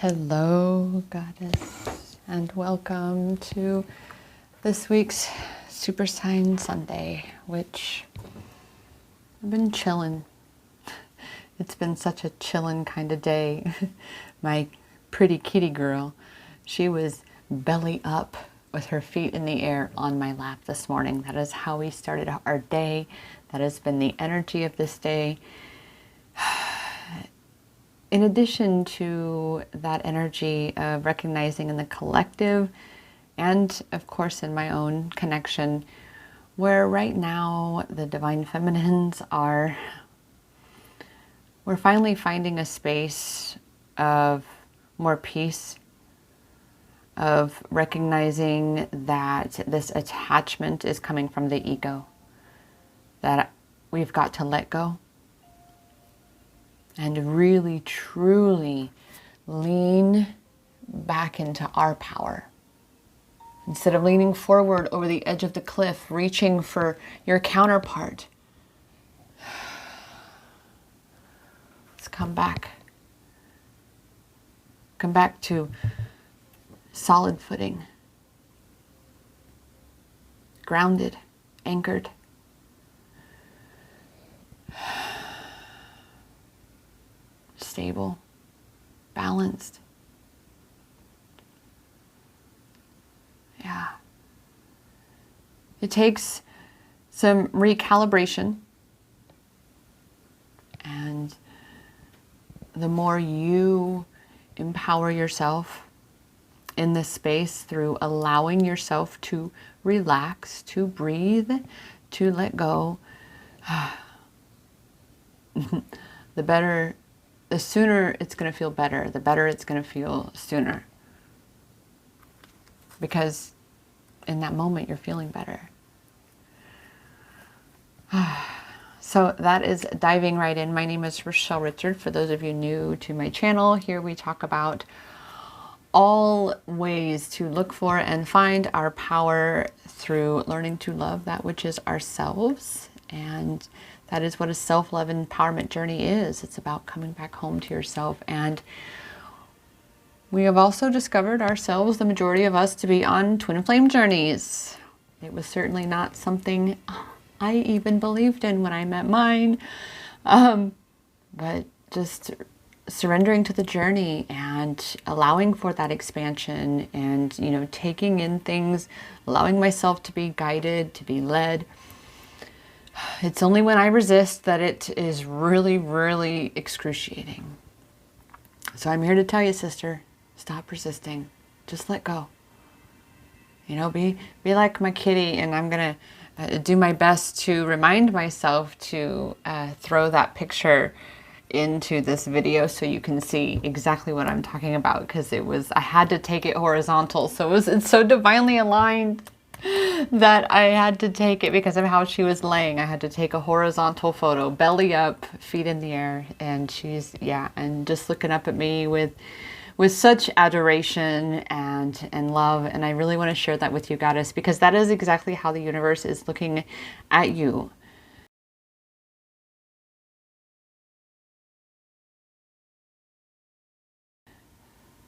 Hello, Goddess, and welcome to this week's Super Sign Sunday, which I've been chilling. It's been such a chillin' kind of day. My pretty kitty girl, she was belly up with her feet in the air on my lap this morning. That is how we started our day. That has been the energy of this day. In addition to that energy of recognizing in the collective and of course in my own connection, where right now the divine feminines are, we're finally finding a space of more peace, of recognizing that this attachment is coming from the ego, that we've got to let go and really, truly lean back into our power. Instead of leaning forward over the edge of the cliff, reaching for your counterpart, let's come back. Come back to solid footing, grounded, anchored. Stable, balanced. Yeah. It takes some recalibration, and the more you empower yourself in this space through allowing yourself to relax, to breathe, to let go, the better. The sooner it's going to feel better, the better it's going to feel sooner. Because in that moment, you're feeling better. So that is diving right in. My name is Rochelle Richard. For those of you new to my channel, here we talk about all ways to look for and find our power through learning to love that which is ourselves. And that is what a self-love empowerment journey is. It's about coming back home to yourself. And we have also discovered ourselves, the majority of us, to be on twin flame journeys. It was certainly not something I even believed in when I met mine. But just surrendering to the journey and allowing for that expansion and, you know, taking in things, allowing myself to be guided, to be led. It's only when I resist that it is really, really excruciating. So I'm here to tell you, sister, stop resisting. Just let go. You know, be like my kitty, and I'm going to do my best to remind myself to throw that picture into this video so you can see exactly what I'm talking about, because I had to take it horizontal. So it's so divinely aligned that I had to take it because of how she was laying. I had to take a horizontal photo, belly up, feet in the air, and she's, yeah, and just looking up at me with such adoration and love. And I really want to share that with you, Goddess, because that is exactly how the universe is looking at you.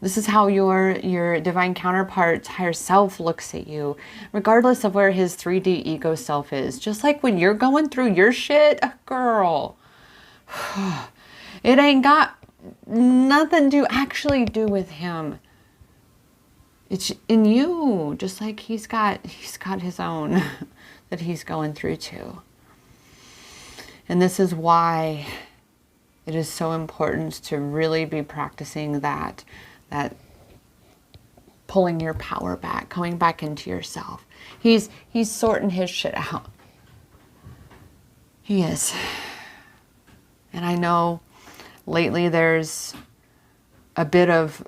This is how your divine counterpart, higher self, looks at you, regardless of where his 3D ego self is. Just like when you're going through your shit, girl, it ain't got nothing to actually do with him. It's in you, just like he's got his own that he's going through too. And this is why it is so important to really be practicing that pulling your power back, coming back into yourself. He's sorting his shit out. He is. And I know lately there's a bit of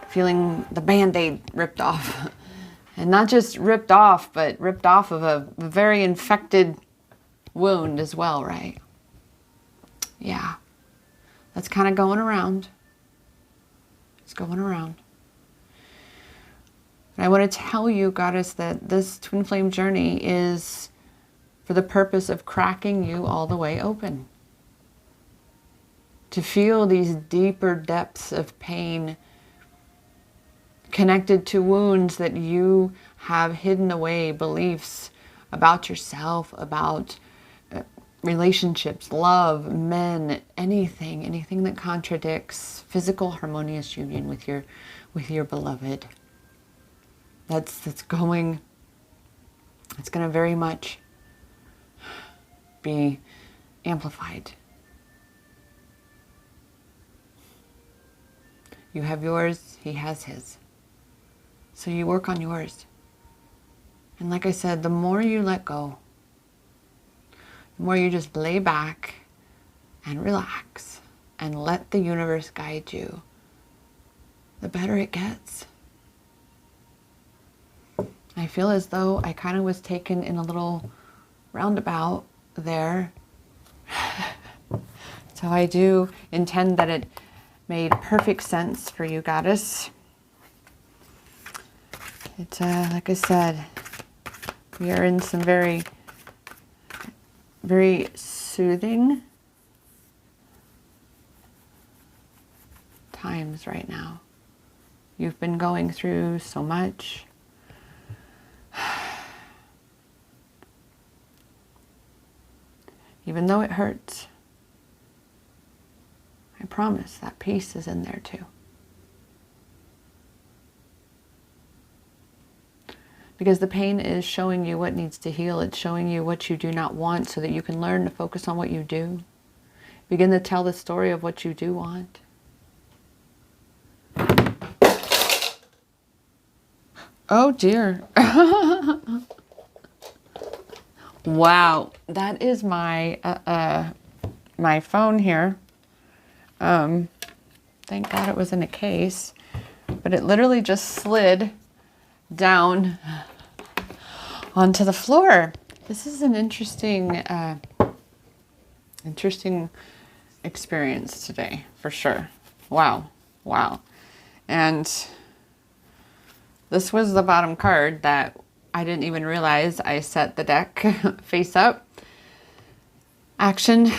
feeling the Band-Aid ripped off. And not just ripped off, but ripped off of a very infected wound as well, right? Yeah. That's kind of going around. It's going around. And I want to tell you, Goddess, that this twin flame journey is for the purpose of cracking you all the way open. To feel these deeper depths of pain connected to wounds that you have hidden away, beliefs about yourself, about relationships, love, men, anything that contradicts physical harmonious union with your beloved. It's going to very much be amplified. You have yours, he has his. So you work on yours. And like I said, the more you let go, the more you just lay back and relax and let the universe guide you, the better it gets. I feel as though I kind of was taken in a little roundabout there. So I do intend that it made perfect sense for you, Goddess. It's like I said, we are in some very, very soothing times right now. You've been going through so much. Even though it hurts, I promise that peace is in there too. Because the pain is showing you what needs to heal. It's showing you what you do not want so that you can learn to focus on what you do. Begin to tell the story of what you do want. Oh dear. Wow, that is my my phone here. Thank God it was in a case, but it literally just slid down onto the floor. This is an interesting experience today, for sure. Wow. And this was the bottom card that I didn't even realize I set the deck face up. Action.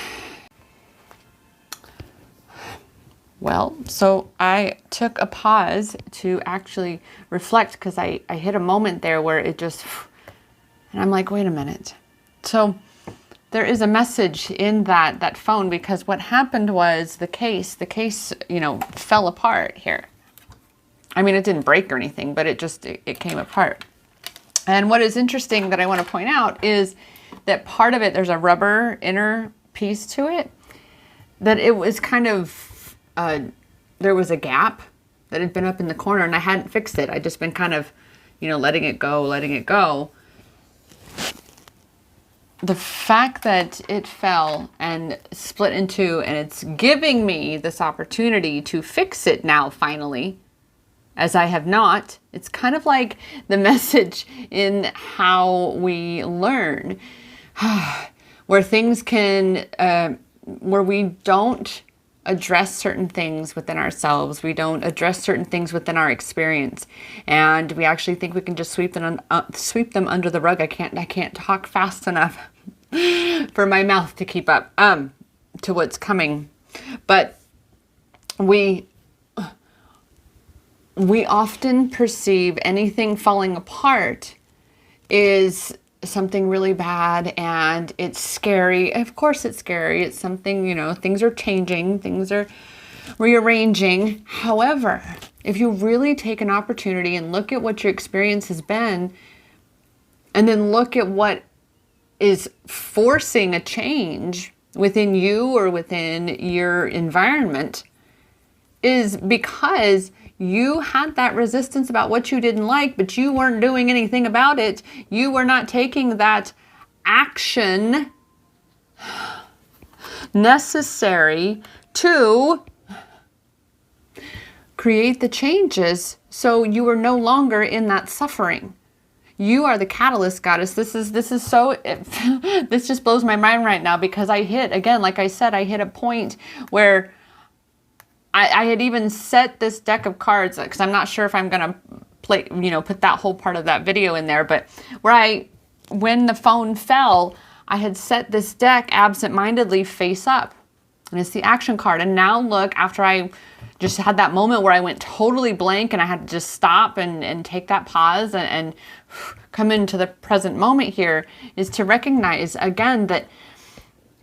Well, so I took a pause to actually reflect because I hit a moment there where it just, and I'm like, wait a minute. So there is a message in that phone, because what happened was the case, fell apart here. I mean, it didn't break or anything, but it came apart. And what is interesting that I want to point out is that part of it, there's a rubber inner piece to it, that it was kind of, there was a gap that had been up in the corner and I hadn't fixed it. I'd just been kind of, letting it go. The fact that it fell and split in two, and it's giving me this opportunity to fix it now, finally, as I have not. It's kind of like the message in how we learn, where things can, where we don't address certain things within ourselves. We don't address certain things within our experience. And we actually think we can just sweep them under the rug. I can't talk fast enough for my mouth to keep up to what's coming. But we often perceive anything falling apart is something really bad, and it's scary. Of course it's scary. It's something, things are changing, things are rearranging. However, if you really take an opportunity and look at what your experience has been, and then look at what is forcing a change within you or within your environment, is because you had that resistance about what you didn't like, but you weren't doing anything about it. You were not taking that action necessary to create the changes. So you were no longer in that suffering. You are the catalyst, Goddess. This is so, this just blows my mind right now, because I hit, again, like I said, I hit a point where I had even set this deck of cards, because I'm not sure if I'm going to play, put that whole part of that video in there, but when the phone fell, I had set this deck absent-mindedly face up, and it's the action card. And now look, after I just had that moment where I went totally blank and I had to just stop and take that pause and come into the present moment here, is to recognize again that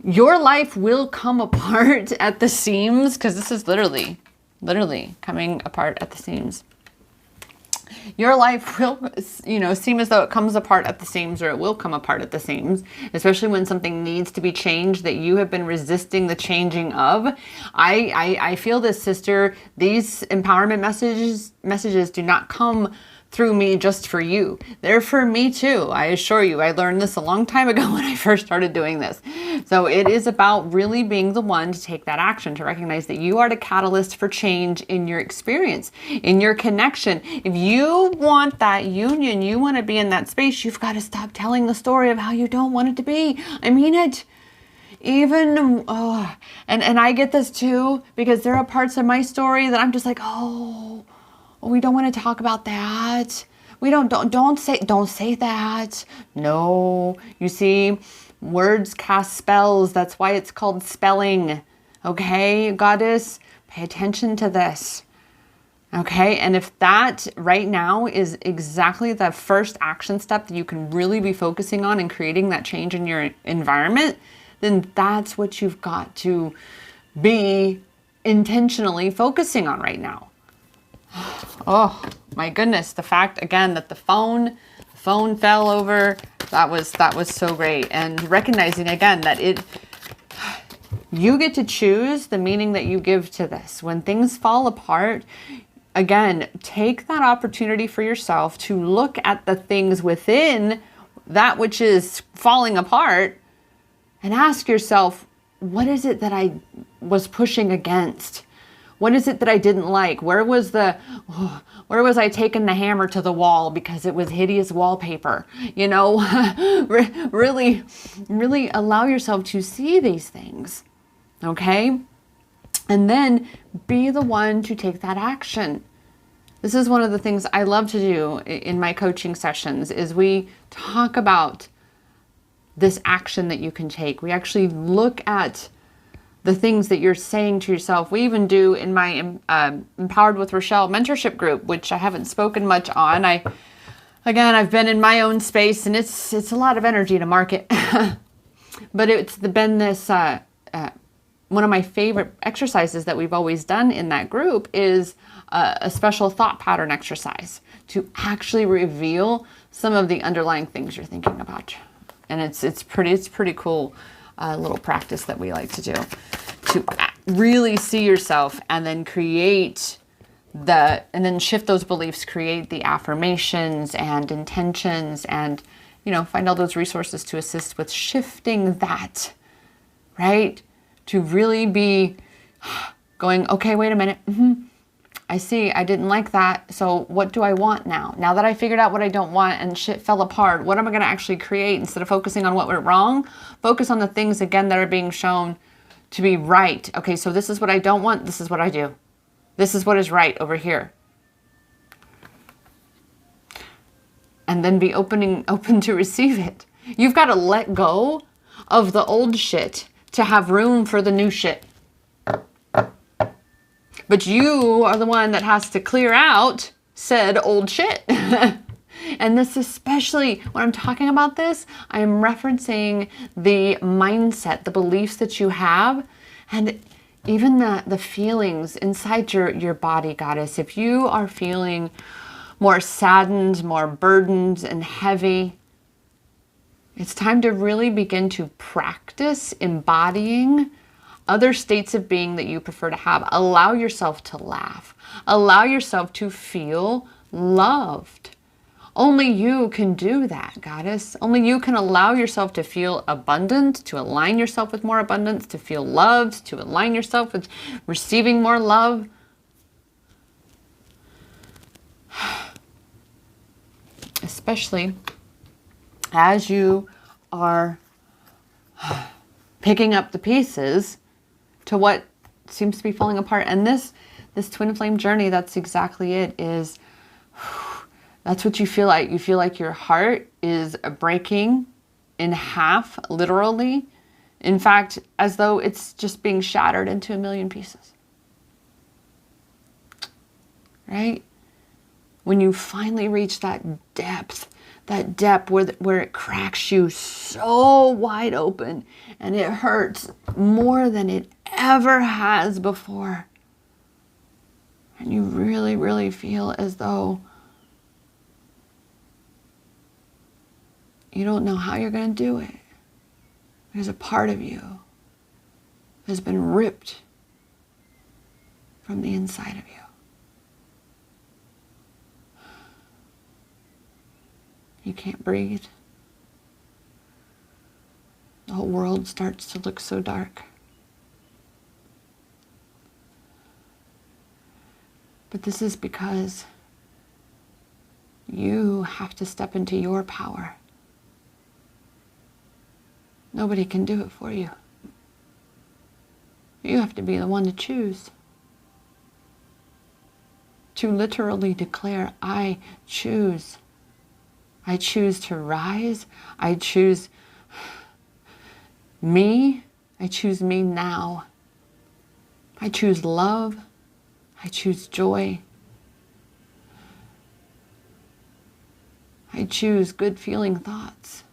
your life will come apart at the seams, because this is literally coming apart at the seams. Your life will, seem as though it comes apart at the seams, or it will come apart at the seams, especially when something needs to be changed that you have been resisting the changing of. I feel this, sister. These empowerment messages do not come through me just for you. They're for me too. I assure you, I learned this a long time ago when I first started doing this. So it is about really being the one to take that action, to recognize that you are the catalyst for change in your experience, in your connection. If you want that union, you want to be in that space, you've got to stop telling the story of how you don't want it to be. I mean it. And I get this too, because there are parts of my story that I'm just like, oh, we don't want to talk about that. We don't say that. No, you see, words cast spells. That's why it's called spelling. Okay, goddess, pay attention to this. Okay, and if that right now is exactly the first action step that you can really be focusing on and creating that change in your environment, then that's what you've got to be intentionally focusing on right now. Oh my goodness, the fact again that the phone fell over, that was so great. And recognizing again that you get to choose the meaning that you give to this. When things fall apart, again, take that opportunity for yourself to look at the things within that which is falling apart and ask yourself, what is it that I was pushing against? What is it that I didn't like? Where was I taking the hammer to the wall because it was hideous wallpaper? Really, really allow yourself to see these things, okay? And then be the one to take that action. This is one of the things I love to do in my coaching sessions, is we talk about this action that you can take. We actually look at the things that you're saying to yourself. We even do in my Empowered with Rochelle mentorship group, which I haven't spoken much on. I've been in my own space, and it's a lot of energy to market. But it's been this, one of my favorite exercises that we've always done in that group is a special thought pattern exercise to actually reveal some of the underlying things you're thinking about. And it's pretty cool. Little practice that we like to do to really see yourself and then and then shift those beliefs, create the affirmations and intentions, and find all those resources to assist with shifting that, right? To really be going, okay, wait a minute. I see, I didn't like that. So what do I want now? Now that I figured out what I don't want and shit fell apart, what am I going to actually create? Instead of focusing on what went wrong, focus on the things again that are being shown to be right. Okay, so this is what I don't want. This is what I do. This is what is right over here. And then be open to receive it. You've got to let go of the old shit to have room for the new shit. But you are the one that has to clear out said old shit. And this, especially when I'm talking about this, I am referencing the mindset, the beliefs that you have, and even the feelings inside your body, goddess. If you are feeling more saddened, more burdened and heavy, it's time to really begin to practice embodying other states of being that you prefer to have. Allow yourself to laugh. Allow yourself to feel loved. Only you can do that, goddess. Only you can allow yourself to feel abundant, to align yourself with more abundance, to feel loved, to align yourself with receiving more love. Especially as you are picking up the pieces to what seems to be falling apart. And this twin flame journey, that's exactly it, is that's what you feel like. You feel like your heart is breaking in half, literally. In fact, as though it's just being shattered into a million pieces. right? When you finally reach that depth where it cracks you so wide open and it hurts more than it ever has before. And you really, really feel as though you don't know how you're going to do it. There's a part of you that's been ripped from the inside of you. You can't breathe. The whole world starts to look so dark. But this is because you have to step into your power. Nobody can do it for you. You have to be the one to choose. To literally declare, I choose. I choose to rise. I choose me. I choose me now. I choose love. I choose joy. I choose good feeling thoughts.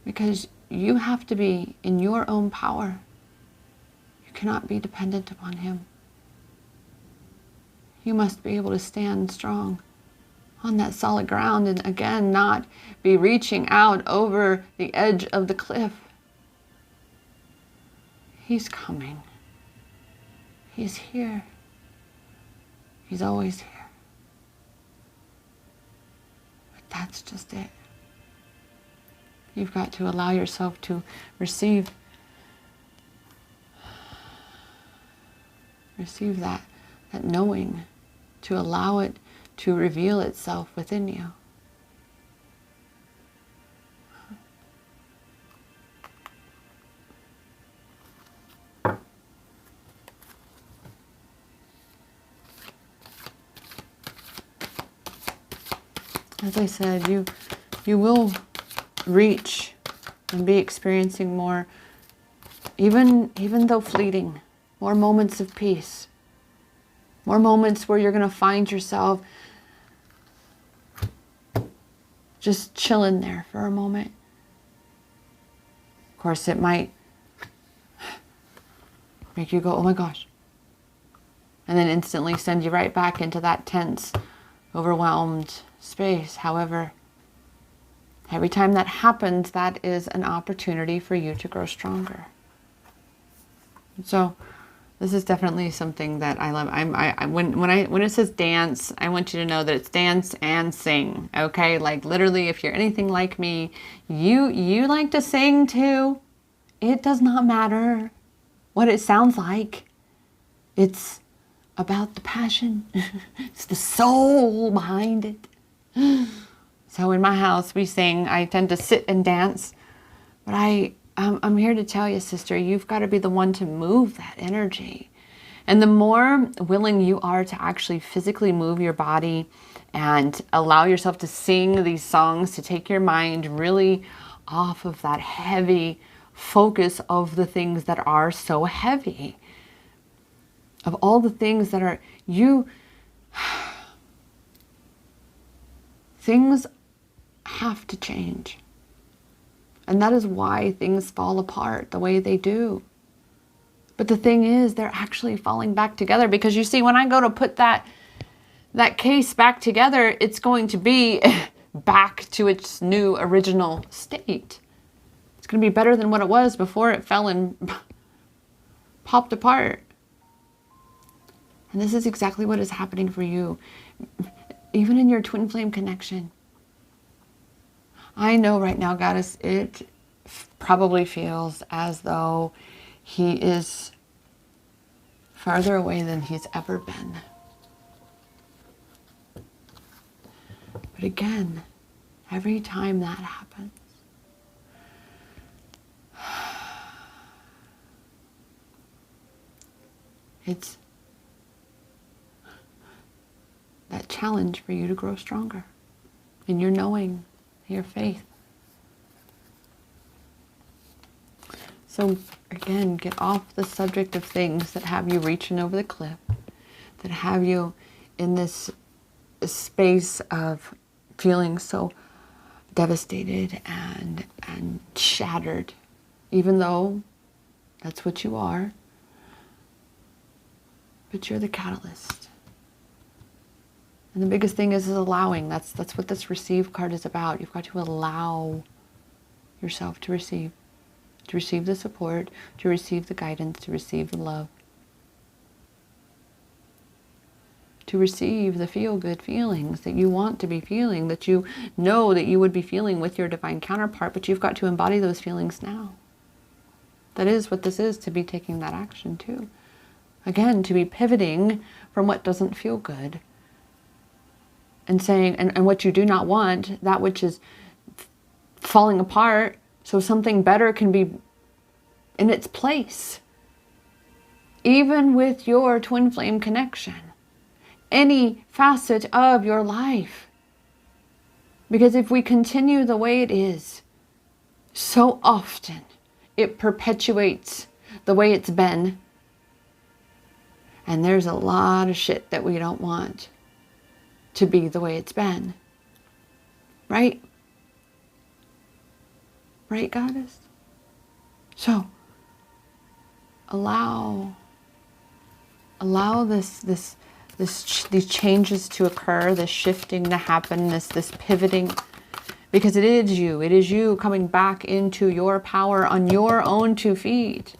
Because you have to be in your own power. You cannot be dependent upon him. You must be able to stand strong on that solid ground and again not be reaching out over the edge of the cliff. He's coming. He's here. He's always here. But that's just it. You've got to allow yourself to receive that knowing, to allow it to reveal itself within you. As I said, you will reach and be experiencing more, even though fleeting, more moments of peace, more moments where you're going to find yourself just chilling there for a moment. Of course, it might make you go, oh my gosh, and then instantly send you right back into that tense, overwhelmed space. However, every time that happens, that is an opportunity for you to grow stronger. So this is definitely something that I love. When it says dance, I want you to know that it's dance and sing. Okay, like literally, if you're anything like me, you like to sing too. It does not matter what it sounds like. It's about the passion. It's the soul behind it. So in my house, we sing. I tend to sit and dance, but I'm here to tell you, sister, you've got to be the one to move that energy. And the more willing you are to actually physically move your body and allow yourself to sing these songs, to take your mind really off of that heavy focus of the things that are so heavy, of all the things that are things have to change. And that is why things fall apart the way they do. But the thing is, they're actually falling back together, because you see, when I go to put that case back together, it's going to be back to its new original state. It's going to be better than what it was before it fell and popped apart. And this is exactly what is happening for you, even in your twin flame connection. I know right now, Goddess, it probably feels as though he is farther away than he's ever been. But again, every time that happens, it's that challenge for you to grow stronger in your knowing, your faith. So again, get off the subject of things that have you reaching over the cliff, that have you in this space of feeling so devastated and shattered, even though that's what you are. But you're the catalyst. And the biggest thing is allowing. That's what this receive card is about. You've got to allow yourself to receive the support, to receive the guidance, to receive the love, to receive the feel-good feelings that you want to be feeling, that you know that you would be feeling with your divine counterpart, but you've got to embody those feelings now. That is what this is, to be taking that action too. Again, to be pivoting from what doesn't feel good and saying, and what you do not want, that which is falling apart, so something better can be in its place. Even with your twin flame connection, any facet of your life. Because if we continue the way it is, so often it perpetuates the way it's been. And there's a lot of shit that we don't want to be the way it's been. Right? Right, Goddess? So, allow these changes to occur, this shifting to happen, this pivoting, because it is you coming back into your power on your own 2 feet,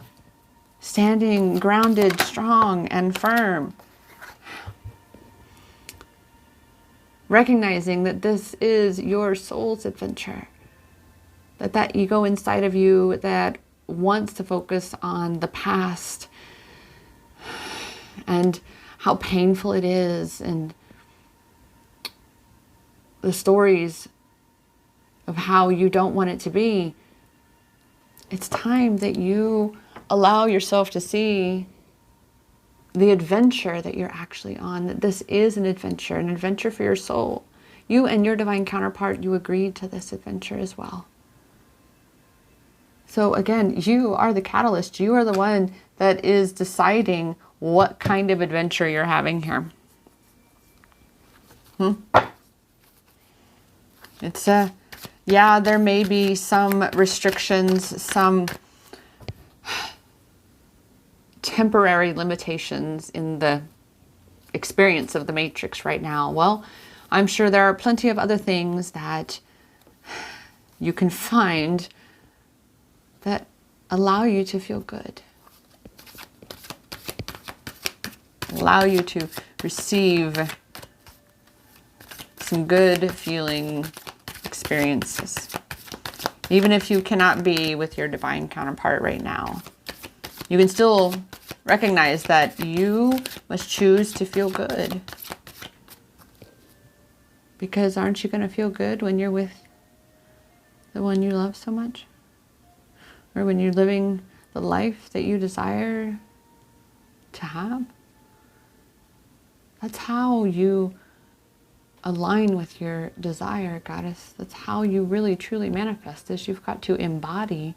standing grounded, strong, and firm, recognizing that this is your soul's adventure. That ego inside of you that wants to focus on the past and how painful it is and the stories of how you don't want it to be. It's time that you allow yourself to see the adventure that you're actually on, that this is an adventure for your soul. You and your divine counterpart, you agreed to this adventure as well. So again, you are the catalyst. You are the one that is deciding what kind of adventure you're having here. It's yeah, there may be some restrictions, some temporary limitations in the experience of the Matrix right now. Well, I'm sure there are plenty of other things that you can find that allow you to feel good. Allow you to receive some good feeling experiences. Even if you cannot be with your divine counterpart right now, you can still recognize that you must choose to feel good. Because aren't you going to feel good when you're with the one you love so much? Or when you're living the life that you desire to have? That's how you align with your desire, Goddess. That's how you really truly manifest this. You've got to embody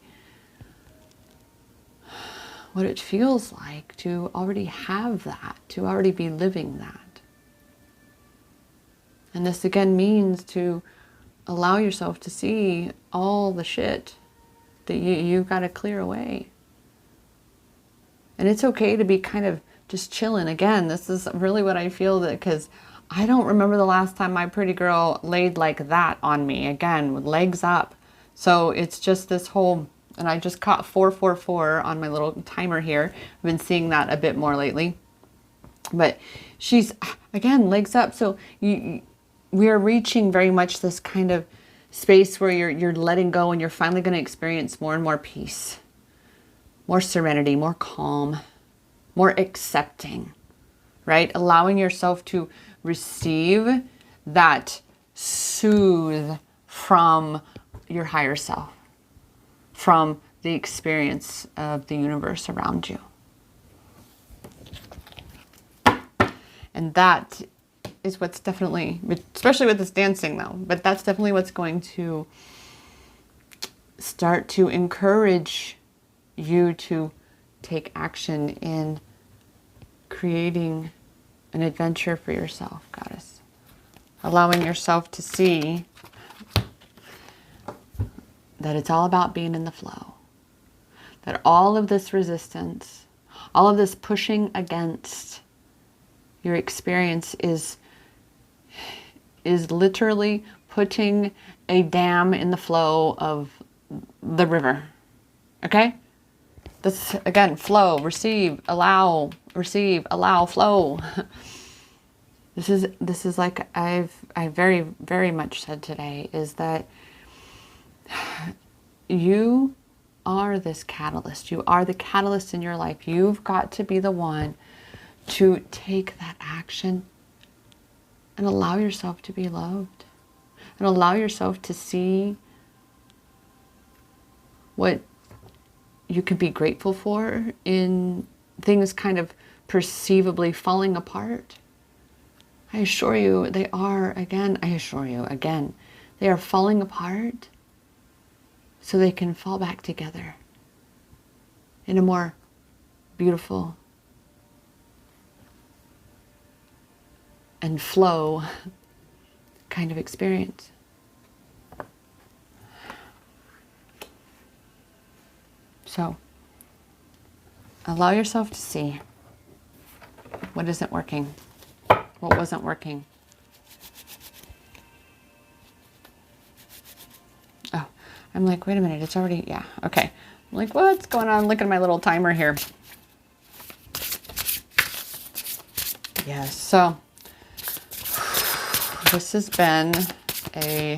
what it feels like to already have that, to already be living that. And this again means to allow yourself to see all the shit that you've got to clear away. And it's okay to be kind of just chilling. Again, this is really what I feel, that because I don't remember the last time my pretty girl laid like that on me, again, with legs up. So it's just this whole, and I just caught 444 on my little timer here. I've been seeing that a bit more lately. But she's, again, legs up. So we are reaching very much this kind of space where you're letting go, and you're finally going to experience more and more peace, more serenity, more calm, more accepting, right? Allowing yourself to receive that soothe from your higher self, from the experience of the universe around you. And that is what's definitely, especially with this dancing though, but that's definitely what's going to start to encourage you to take action in creating an adventure for yourself, Goddess. Allowing yourself to see that it's all about being in the flow. That all of this resistance, all of this pushing against your experience is literally putting a dam in the flow of the river. Okay? This, again, flow, receive, allow, flow. This is like I very, very much said today, is that you are this catalyst. You are the catalyst in your life. You've got to be the one to take that action and allow yourself to be loved and allow yourself to see what you can be grateful for in things kind of perceivably falling apart. I assure you they are, again, they are falling apart so they can fall back together in a more beautiful and flow kind of experience. So, allow yourself to see what isn't working, what wasn't working. Oh, I'm like, wait a minute, it's already, yeah, okay. I'm like, what's going on? Look at my little timer here. Yes, so this has been a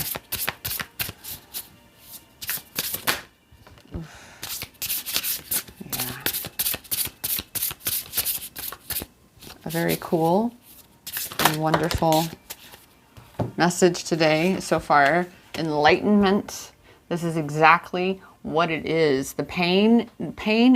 very cool and wonderful message today so far. Enlightenment. This is exactly what it is. The pain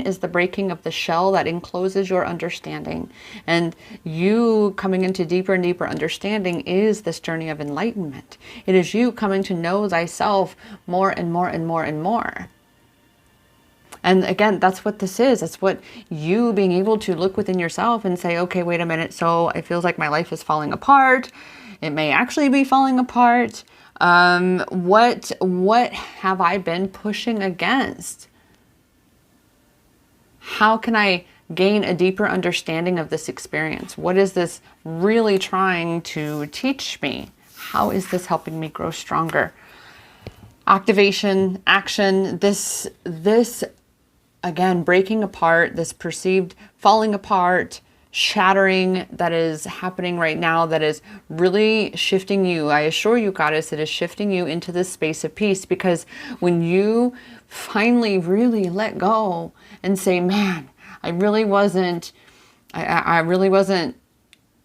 is the breaking of the shell that encloses your understanding. And you coming into deeper and deeper understanding is this journey of enlightenment. It is you coming to know thyself more and more and more and more. And again, that's what this is. That's what you being able to look within yourself and say, okay, wait a minute. So it feels like my life is falling apart. It may actually be falling apart. What have I been pushing against? How can I gain a deeper understanding of this experience? What is this really trying to teach me? How is this helping me grow stronger? Activation, action, this again, breaking apart, this perceived falling apart, shattering that is happening right now, that is really shifting you. I assure you, Goddess, it is shifting you into this space of peace, because when you finally really let go and say, man, I really wasn't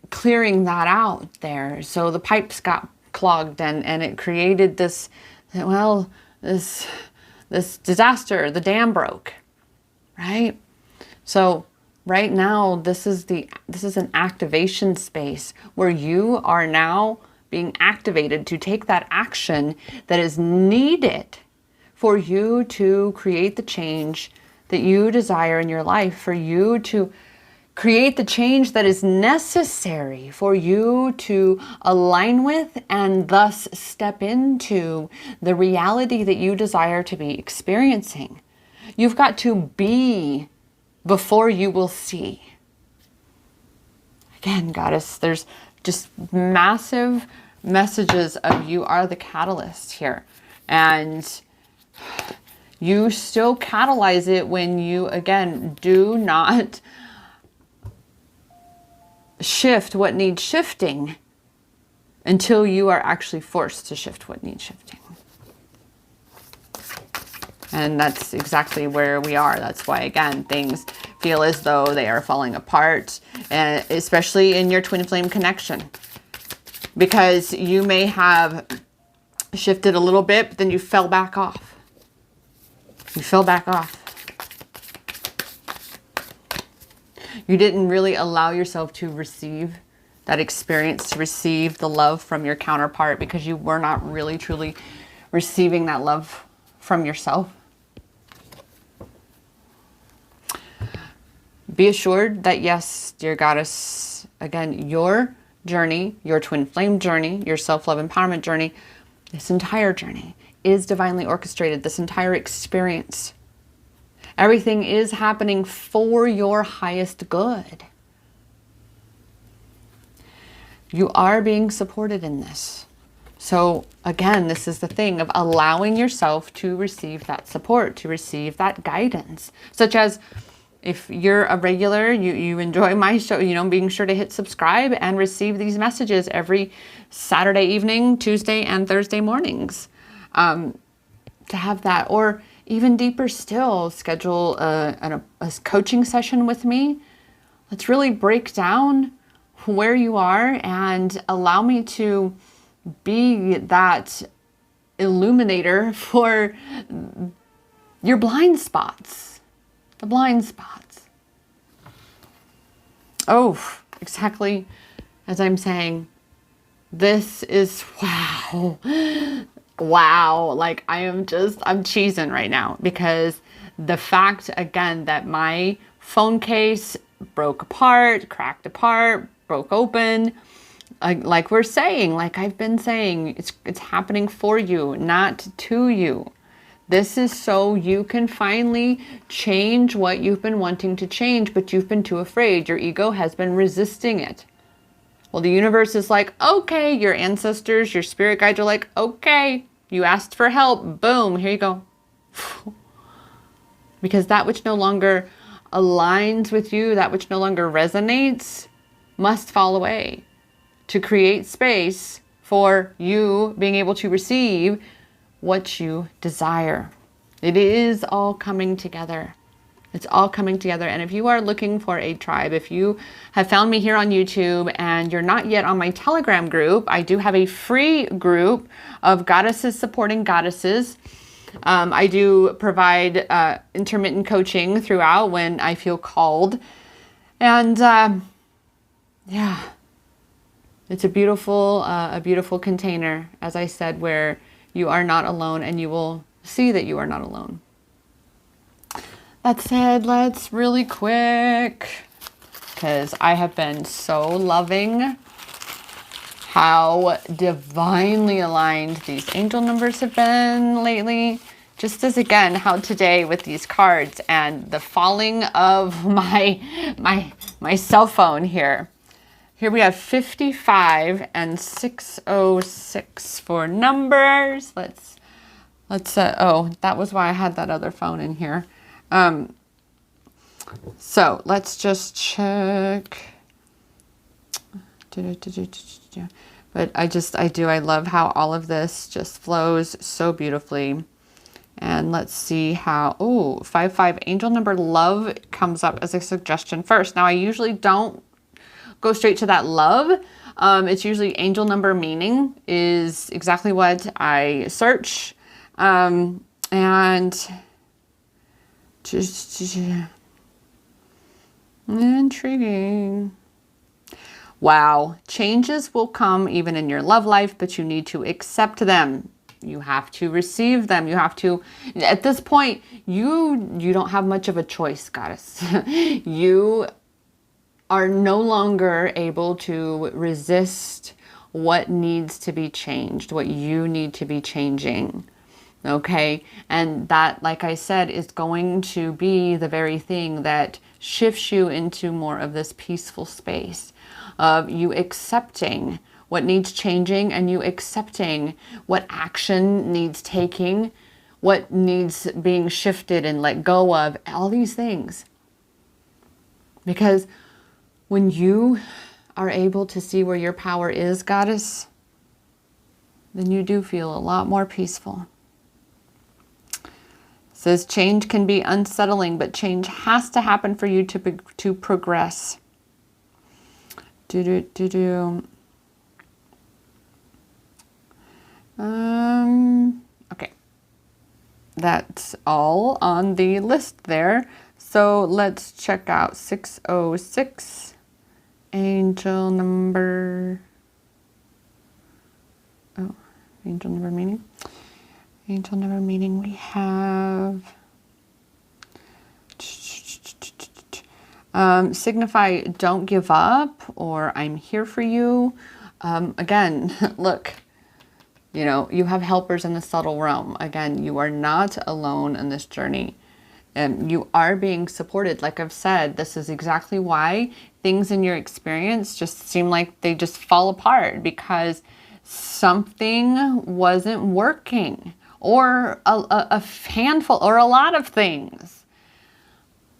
clearing that out there. So the pipes got clogged and it created this, well, this disaster, the dam broke. Right? So right now, this is an activation space where you are now being activated to take that action that is needed for you to create the change that you desire in your life, for you to create the change that is necessary for you to align with and thus step into the reality that you desire to be experiencing. You've got to be before you will see. Again, Goddess, there's just massive messages of you are the catalyst here. And you still catalyze it when you, again, do not shift what needs shifting until you are actually forced to shift what needs shifting. And that's exactly where we are. That's why, again, things feel as though they are falling apart, and especially in your twin flame connection, because you may have shifted a little bit, but then you fell back off. You fell back off. You didn't really allow yourself to receive that experience, to receive the love from your counterpart, because you were not really truly receiving that love from yourself. Be assured that yes, dear goddess, again, your journey, your twin flame journey, your self-love empowerment journey, this entire journey is divinely orchestrated. This entire experience, everything is happening for your highest good. You are being supported in this. So again, this is the thing of allowing yourself to receive that support, to receive that guidance, such as if you're a regular, you enjoy my show, being sure to hit subscribe and receive these messages every Saturday evening, Tuesday and Thursday mornings. To have that, or even deeper still, schedule a coaching session with me. Let's really break down where you are and allow me to be that illuminator for your blind spots, the blind spots. Oh, exactly as I'm saying, this is wow. Wow. Like I'm cheesing right now because the fact again that my phone case broke apart, cracked apart, broke open, like we're saying, like I've been saying, it's happening for you, not to you. This is so you can finally change what you've been wanting to change, but you've been too afraid. Your ego has been resisting it. Well, the universe is like, okay, your ancestors, your spirit guides are like, okay, you asked for help. Boom, here you go. Because that which no longer aligns with you, that which no longer resonates, must fall away to create space for you being able to receive what you desire. It is all coming together. It's all coming together. And if you are looking for a tribe, if you have found me here on YouTube and you're not yet on my Telegram group, I do have a free group of goddesses supporting goddesses. I do provide intermittent coaching throughout when I feel called. And yeah, it's a beautiful container, as I said, where you are not alone and you will see that you are not alone. That said, let's really quick, because I have been so loving how divinely aligned these angel numbers have been lately. Just as again, how today with these cards and the falling of my cell phone here. Here we have 55 and 606 for numbers. Let's oh, that was why I had that other phone in here. So let's just check. But I love how all of this just flows so beautifully. And let's see how, 55 angel number love comes up as a suggestion first. Now I usually don't go straight to that love. It's usually angel number meaning is exactly what I search. And just intriguing. Wow. Changes will come even in your love life, but you need to accept them. You have to receive them. You have to, at this point, you don't have much of a choice, goddess. You are no longer able to resist what needs to be changed, what you need to be changing. Okay. And that, like I said, is going to be the very thing that shifts you into more of this peaceful space of you accepting what needs changing and you accepting what action needs taking, what needs being shifted and let go of, all these things. Because when you are able to see where your power is, goddess, then you do feel a lot more peaceful. It says change can be unsettling, but change has to happen for you to progress. Okay. That's all on the list there. So let's check out 606, angel number, angel number meaning. Angel number meaning we have Signify don't give up, or I'm here for you. Again, look, you know, you have helpers in the subtle realm. Again, you are not alone in this journey. You are being supported. Like I've said, this is exactly why things in your experience just seem like they just fall apart, because something wasn't working, or a handful, or a lot of things.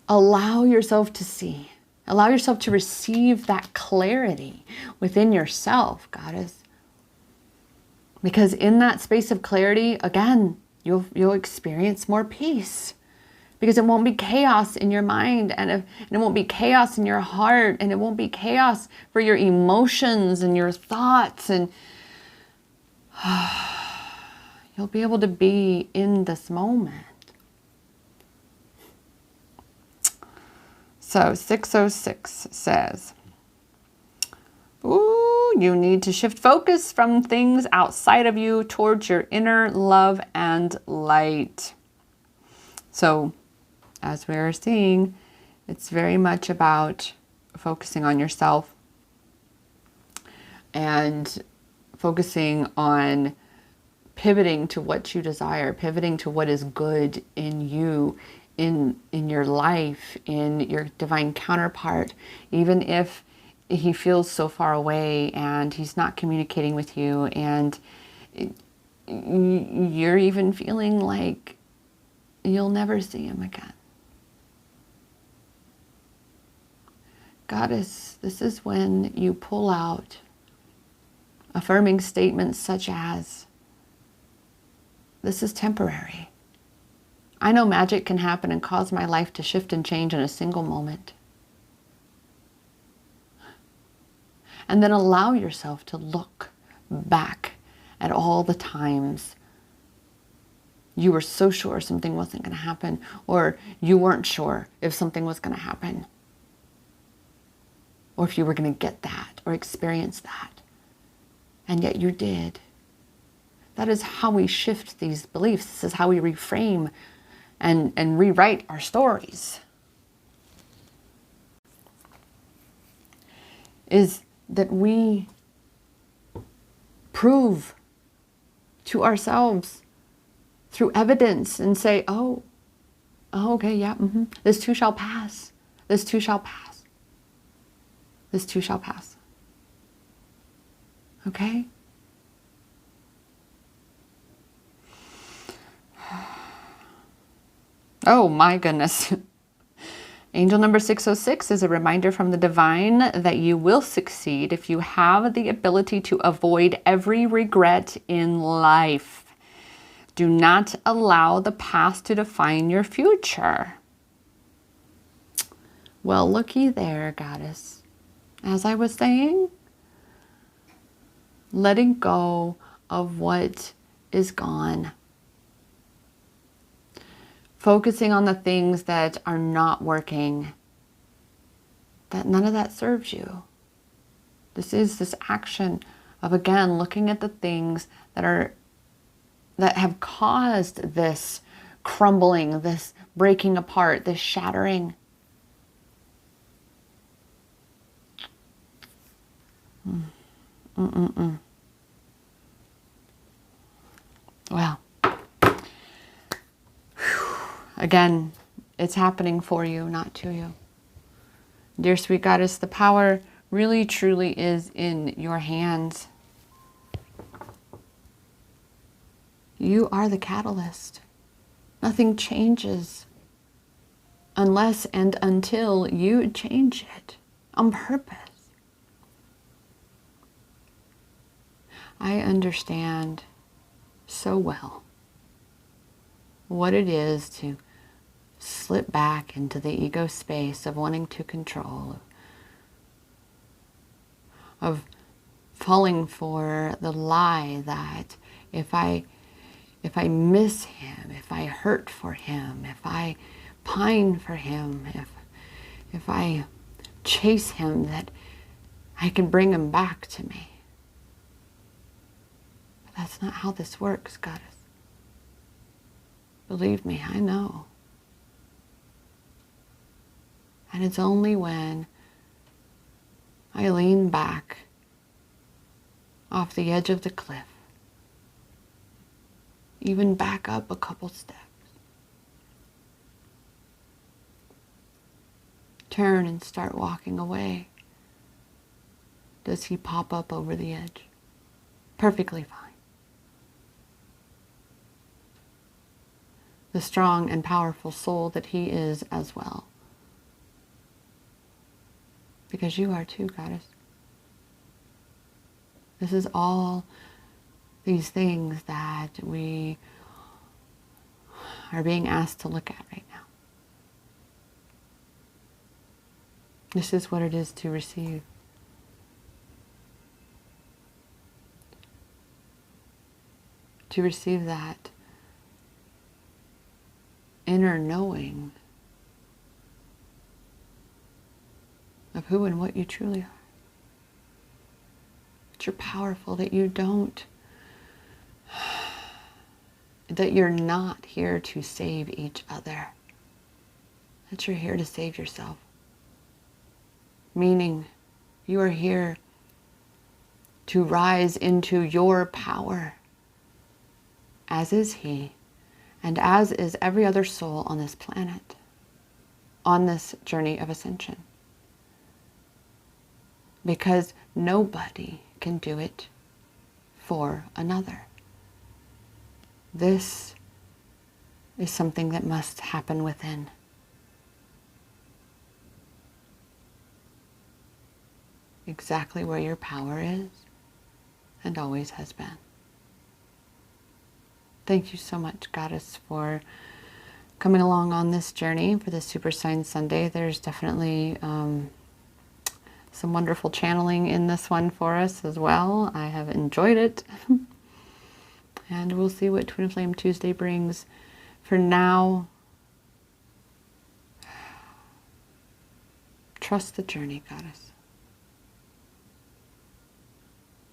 Allow yourself to see. Allow yourself to receive that clarity within yourself, Goddess. Because in that space of clarity, again, you'll experience more peace. Because it won't be chaos in your mind, and it won't be chaos in your heart, and it won't be chaos for your emotions and your thoughts, and you'll be able to be in this moment. So 606 says, ooh, you need to shift focus from things outside of you towards your inner love and light. So as we're seeing, it's very much about focusing on yourself and focusing on pivoting to what you desire, pivoting to what is good in you, in your life, in your divine counterpart, even if he feels so far away and he's not communicating with you, and you're even feeling like you'll never see him again. Goddess, this is when you pull out affirming statements such as, this is temporary. I know magic can happen and cause my life to shift and change in a single moment. And then allow yourself to look back at all the times you were so sure something wasn't going to happen, or you weren't sure if something was going to happen, or if you were going to get that or experience that. And yet you did. That is how we shift these beliefs. This is how we reframe and rewrite our stories. Is that we prove to ourselves through evidence and say, oh, okay, yeah, this too shall pass. This too shall pass. This too shall pass. Okay? Oh my goodness. Angel number 606 is a reminder from the divine that you will succeed if you have the ability to avoid every regret in life. Do not allow the past to define your future. Well, looky there, Goddess. As I was saying, letting go of what is gone. Focusing on the things that are not working, that none of that serves you. This is this action of, again, looking at the things that have caused this crumbling, this breaking apart, this shattering. Well, again, it's happening for you, not to you. Dear sweet Goddess, the power really truly is in your hands. You are the catalyst. Nothing changes unless and until you change it on purpose. I understand so well what it is to slip back into the ego space of wanting to control, of falling for the lie that if I miss him, if I hurt for him, if I pine for him, if I chase him, that I can bring him back to me. But that's not how this works, Goddess. Believe me, I know. And it's only when I lean back off the edge of the cliff, even back up a couple steps, turn and start walking away, does he pop up over the edge. Perfectly fine. The strong and powerful soul that he is as well. Because you are too, Goddess. This is all these things that we are being asked to look at right now. This is what it is to receive. To receive that inner knowing of who and what you truly are. That you're powerful, that you don't, that you're not here to save each other. That you're here to save yourself. Meaning, you are here to rise into your power, as is he, and as is every other soul on this planet, on this journey of ascension. Because nobody can do it for another. This is something that must happen within. Exactly where your power is and always has been. Thank you so much, Goddess, for coming along on this journey for the Super Sign Sunday. There's definitely some wonderful channeling in this one for us as well. I have enjoyed it. And we'll see what Twin Flame Tuesday brings. For now, trust the journey, Goddess.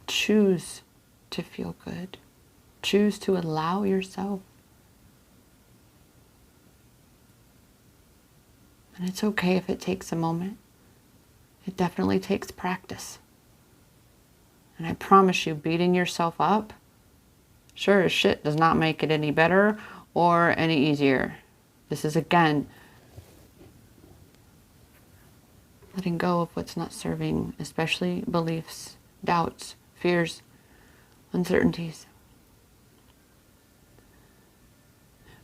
Choose to feel good. Choose to allow yourself. And it's okay if it takes a moment. It definitely takes practice. And I promise you, beating yourself up, sure as shit, does not make it any better or any easier. This is, again, letting go of what's not serving, especially beliefs, doubts, fears, uncertainties.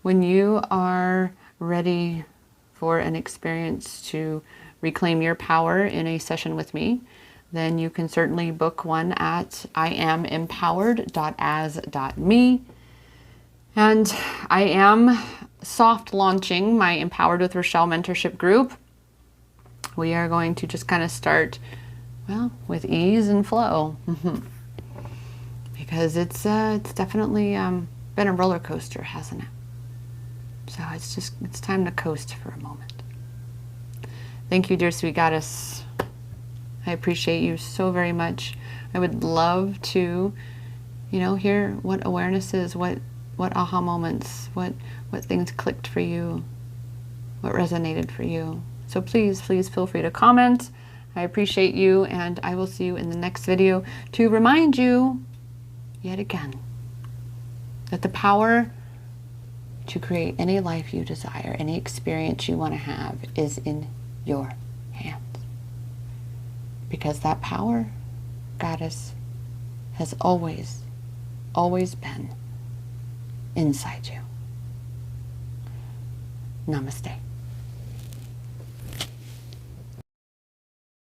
When you are ready for an experience to reclaim your power in a session with me, then you can certainly book one at IamEmpowered.as.me. And I am soft launching my Empowered with Rochelle mentorship group. We are going to just kind of start, well, with ease and flow. Because it's definitely been a roller coaster, hasn't it? So it's time to coast for a moment. Thank you, dear sweet Goddess. I appreciate you so very much. I would love to, hear what awareness is, what aha moments, what things clicked for you, what resonated for you. So please feel free to comment. I appreciate you, and I will see you in the next video to remind you, yet again, that the power to create any life you desire, any experience you want to have, is in your hands. Because that power, Goddess, has always been inside you. Namaste.